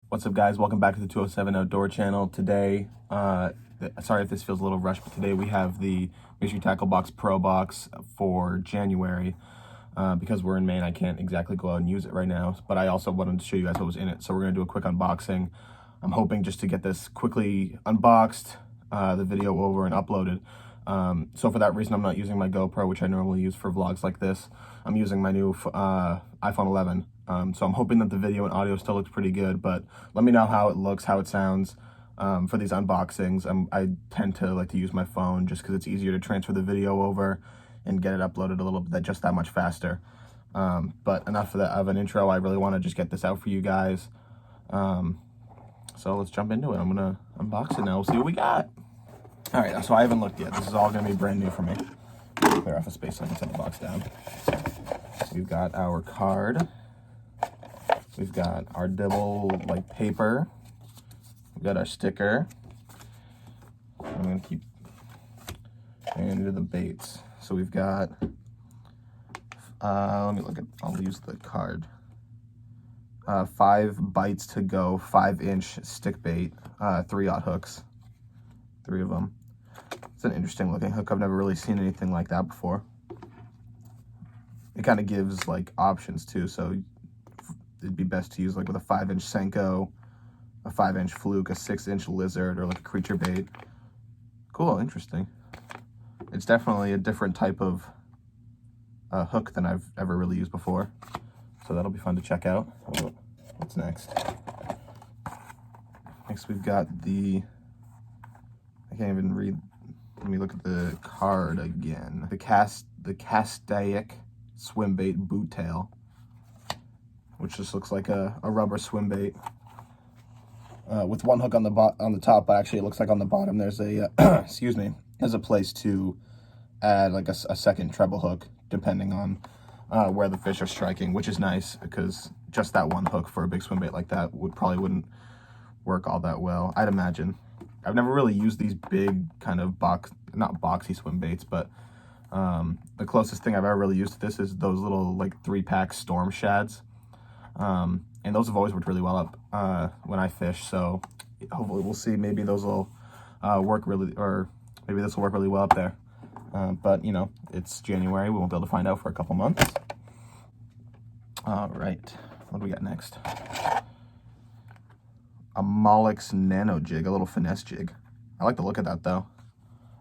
What's up, guys? Welcome back to the 207 Outdoor channel. Today, sorry if this feels a little rushed, but today we have the Mystery Tackle Box Pro Box for January. Because we're in Maine, I can't exactly go out and use it right now, but I also wanted to show you guys what was in it. So we're going to do a quick unboxing. I'm hoping just to get this quickly unboxed, the video over and uploaded. So for that reason, I'm not using my GoPro, which I normally use for vlogs like this. I'm using my new iPhone 11. So I'm hoping that the video and audio still looks pretty good, but let me know how it looks, how it sounds. For these unboxings, I tend to like to use my phone just because it's easier to transfer the video over and get it uploaded a little bit, just that much faster. But enough of an intro. I really want to just get this out for you guys. So let's jump into it. I'm going to unbox it now. We'll see what we got. All right, so I haven't looked yet. This is all going to be brand new for me. Clear off a space so I can set the box down. So we've got our card. We've got our Dibble paper. We've got our sticker. I'm going to keep into the baits. So we've got, let me look at, I'll use the card. 5 bites to go, 5-inch stick bait, 3/0 hooks, 3 of them. It's an interesting looking hook. I've never really seen anything like that before. It kind of gives options too, so it'd be best to use with a 5-inch Senko, a 5-inch fluke, a 6-inch lizard, or a creature bait. Cool, interesting. It's definitely a different type of hook than I've ever really used before. So that'll be fun to check out. What's next? Next we've got I can't even read. Let me look at the card again. The Castaic swim bait boot tail, which just looks like a rubber swim bait with one hook on the top, but actually it looks like on the bottom there's a excuse me, there's a place to add a second treble hook depending on where the fish are striking, which is nice because just that one hook for a big swim bait like that probably wouldn't work all that well, I'd imagine. I've never really used these big kind of not boxy swim baits, but the closest thing I've ever really used to this is those little 3-pack Storm Shads. And those have always worked really well up when I fish, so hopefully we'll see. Maybe those will work really, or maybe this will work really well up there. But you know, it's January, we won't be able to find out for a couple months. All right, what do we got next? A Mollix Nano Jig, a little finesse jig. I like the look of that though.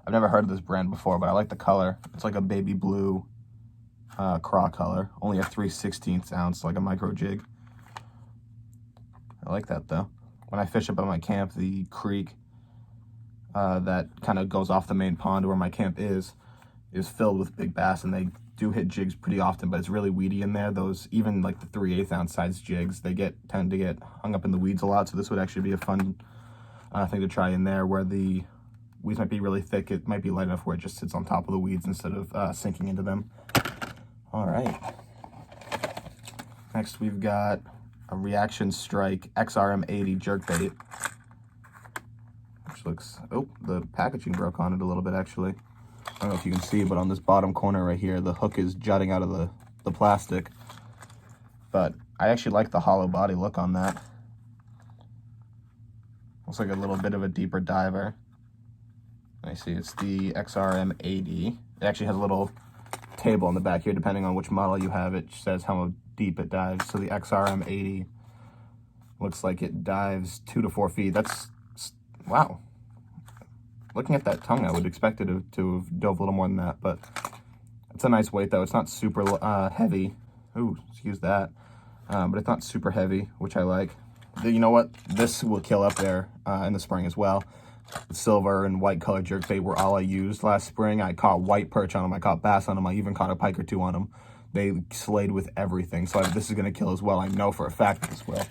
I've never heard of this brand before, but I like the color. It's like a baby blue craw color, only a 3/16 ounce, like a micro jig. I like that though. When I fish up at my camp, the creek that kind of goes off the main pond where my camp is filled with big bass, and they do hit jigs pretty often, but it's really weedy in there. Those, even the 3/8 ounce size jigs, they tend to get hung up in the weeds a lot, so this would actually be a fun thing to try in there where the weeds might be really thick. It might be light enough where it just sits on top of the weeds instead of sinking into them. All right. Next we've got a Reaction Strike XRM 80 jerkbait, which looks, oh, the packaging broke on it a little bit actually. I don't know if you can see, but on this bottom corner right here, the hook is jutting out of the plastic. But I actually like the hollow body look on that. Looks like a little bit of a deeper diver. I see it's the XRM 80. It actually has a little table on the back here, depending on which model you have. It says how deep it dives. So the XRM 80 looks like it dives 2 to 4 feet. That's, wow. Looking at that tongue, I would expect it to have dove a little more than that, but it's a nice weight though. It's not super heavy. Ooh, excuse that. But it's not super heavy, which I like. You know what? This will kill up there in the spring as well. Silver and white colored jerkbait were all I used last spring. I caught white perch on them. I caught bass on them. I even caught a pike or 2 on them. They slayed with everything. So this is going to kill as well. I know for a fact that this will.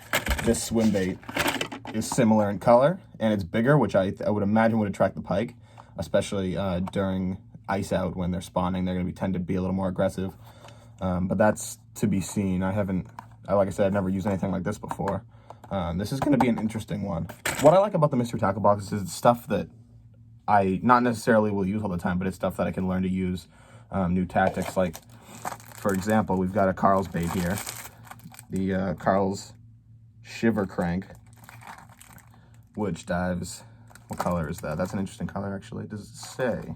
This swim bait is similar in color, and it's bigger, which I would imagine would attract the pike, especially during ice out when they're spawning. They're going to tend to be a little more aggressive. But that's to be seen. Like I said, I've never used anything like this before. This is going to be an interesting one. What I like about the Mystery Tackle Boxes is stuff that I not necessarily will use all the time, but it's stuff that I can learn to use new tactics. Like, for example, we've got a Carl's bait here. The Carl's Shiver Crank. which dives. What color is that? That's an interesting color, actually. Does it say?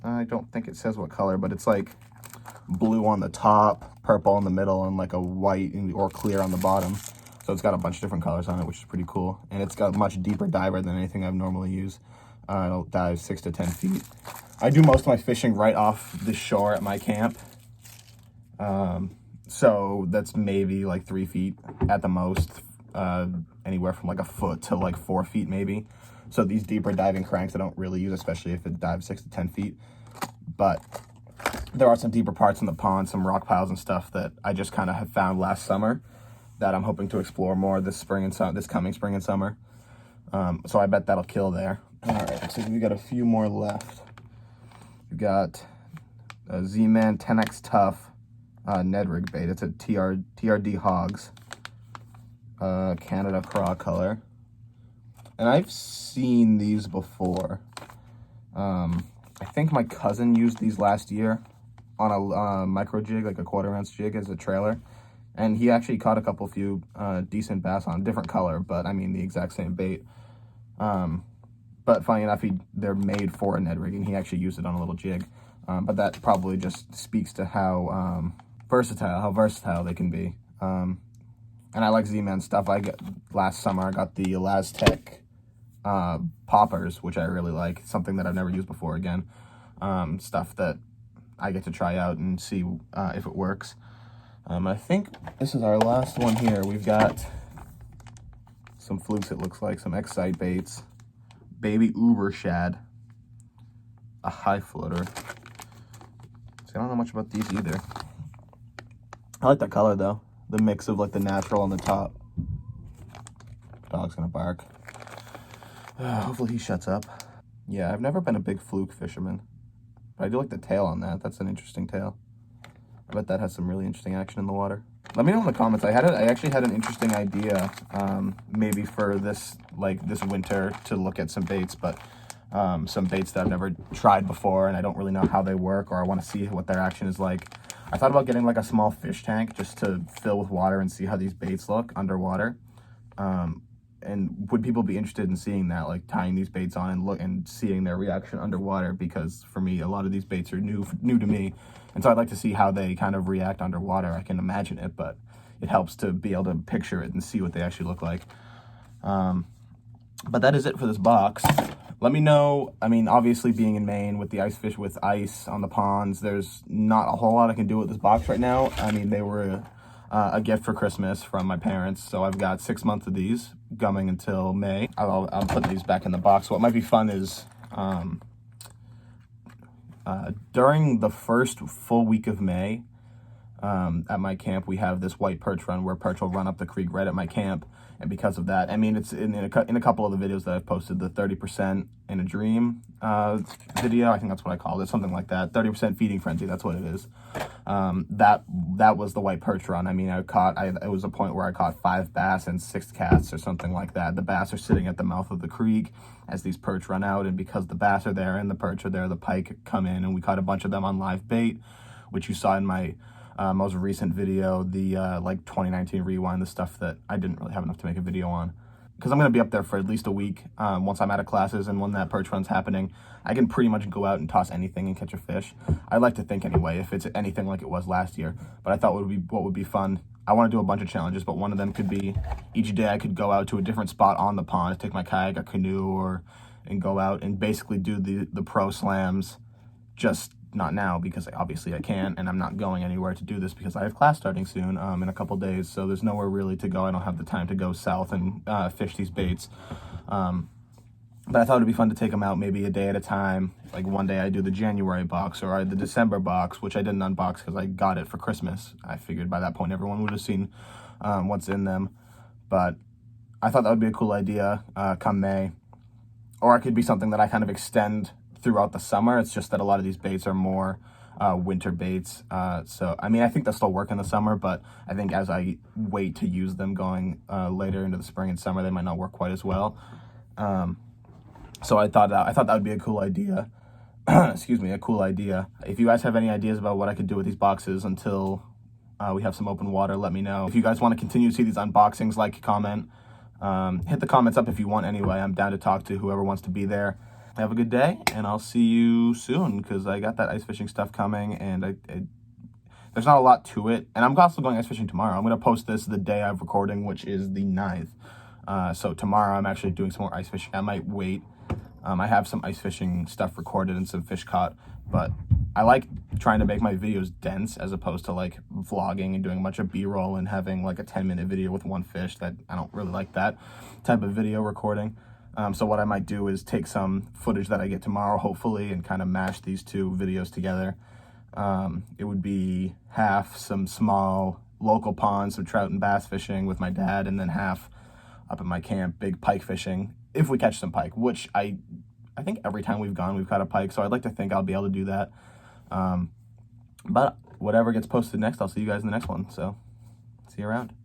I don't think it says what color, but it's like blue on the top, purple in the middle, and like a white or clear on the bottom. So it's got a bunch of different colors on it, which is pretty cool. And it's got a much deeper diver than anything I've normally used. It'll dive 6 to 10 feet. I do most of my fishing right off the shore at my camp. So that's maybe like 3 feet at the most, anywhere from like a foot to like 4 feet maybe. So these deeper diving cranks I don't really use, especially if it dives 6 to 10 feet. But there are some deeper parts in the pond, some rock piles and stuff that I just kind of have found last summer that I'm hoping to explore more this spring and this coming spring and summer. So I bet that'll kill there. All right, looks like we got a few more left. We got a Z-Man 10X Tough Ned Rig bait. It's a TRD Hogs Canada Craw color. And I've seen these before. I think my cousin used these last year on a micro jig, like a 1/4 ounce jig as a trailer. And he actually caught a few decent bass on a different color, but I mean the exact same bait. But funny enough, they're made for a Ned rig, and he actually used it on a little jig. But that probably just speaks to how versatile they can be. And I like Z-Man stuff. Last summer I got the Elastec poppers, which I really like. Something that I've never used before again. Stuff that I get to try out and see if it works. I think this is our last one here. We've got some flukes, it looks like, some Excite baits. Baby Uber Shad. A high floater. See, I don't know much about these either. I like that color though. The mix of like the natural on the top. Dog's gonna bark. Hopefully he shuts up. Yeah, I've never been a big fluke fisherman. But I do like the tail on that. That's an interesting tail. I bet that has some really interesting action in the water. Let me know in the comments. I actually had an interesting idea, maybe for this winter to look at some baits, but some baits that I've never tried before and I don't really know how they work, or I want to see what their action is like. I thought about getting like a small fish tank just to fill with water and see how these baits look underwater. And would people be interested in seeing that, like tying these baits on and seeing their reaction underwater? Because for me, a lot of these baits are new to me. And so I'd like to see how they kind of react underwater. I can imagine it, but it helps to be able to picture it and see what they actually look like. But that is it for this box. Let me know. I mean, obviously being in Maine with the ice fish with ice on the ponds, there's not a whole lot I can do with this box right now. I mean, they were a gift for Christmas from my parents. So I've got 6 months of these gumming until May. I'll put these back in the box. What might be fun is during the first full week of May, at my camp, we have this white perch run where perch will run up the creek right at my camp. And because of that, I mean, it's in a couple of the videos that I've posted, the 30% in a dream video. I think that's what I called it, something like that. 30% feeding frenzy, that's what it is. That was the white perch run. I mean, it was a point where I caught 5 bass and 6 cats or something like that. The bass are sitting at the mouth of the creek as these perch run out, and because the bass are there and the perch are there, the pike come in, and we caught a bunch of them on live bait, which you saw in my most recent video, the 2019 rewind, the stuff that I didn't really have enough to make a video on. Because I'm going to be up there for at least a week once I'm out of classes, and when that perch run's happening, I can pretty much go out and toss anything and catch a fish. I like to think anyway, if it's anything like it was last year. But I thought what would be fun, I want to do a bunch of challenges, but one of them could be each day I could go out to a different spot on the pond, take my kayak, a canoe, and go out and basically do the pro slams. Just not now, because obviously I can't, and I'm not going anywhere to do this because I have class starting soon in a couple days, so there's nowhere really to go. I don't have the time to go south and fish these baits. But I thought it'd be fun to take them out maybe a day at a time. Like one day I do the January box or the December box, which I didn't unbox because I got it for Christmas. I figured by that point everyone would have seen what's in them. But I thought that would be a cool idea come May. Or it could be something that I kind of extend throughout the summer. It's just that a lot of these baits are more winter baits. So, I mean, I think they'll still work in the summer, but I think as I wait to use them going later into the spring and summer, they might not work quite as well. So I thought that would be a cool idea. Excuse me, a cool idea. If you guys have any ideas about what I could do with these boxes until we have some open water, let me know. If you guys want to continue to see these unboxings, like, comment. Hit the comments up if you want anyway. I'm down to talk to whoever wants to be there. Have a good day, and I'll see you soon, because I got that ice fishing stuff coming, and there's not a lot to it. And I'm also going ice fishing tomorrow. I'm going to post this the day I'm recording, which is the 9th. So tomorrow I'm actually doing some more ice fishing. I might wait. I have some ice fishing stuff recorded and some fish caught, but I like trying to make my videos dense as opposed to like vlogging and doing a bunch of B-roll and having like a 10-minute video with one fish. That I don't really like that type of video recording. So what I might do is take some footage that I get tomorrow, hopefully, and kind of mash these two videos together. It would be half some small local ponds, some trout and bass fishing with my dad, and then half up at my camp, big pike fishing, if we catch some pike, which I think every time we've gone, we've caught a pike, so I'd like to think I'll be able to do that. But whatever gets posted next, I'll see you guys in the next one, so see you around.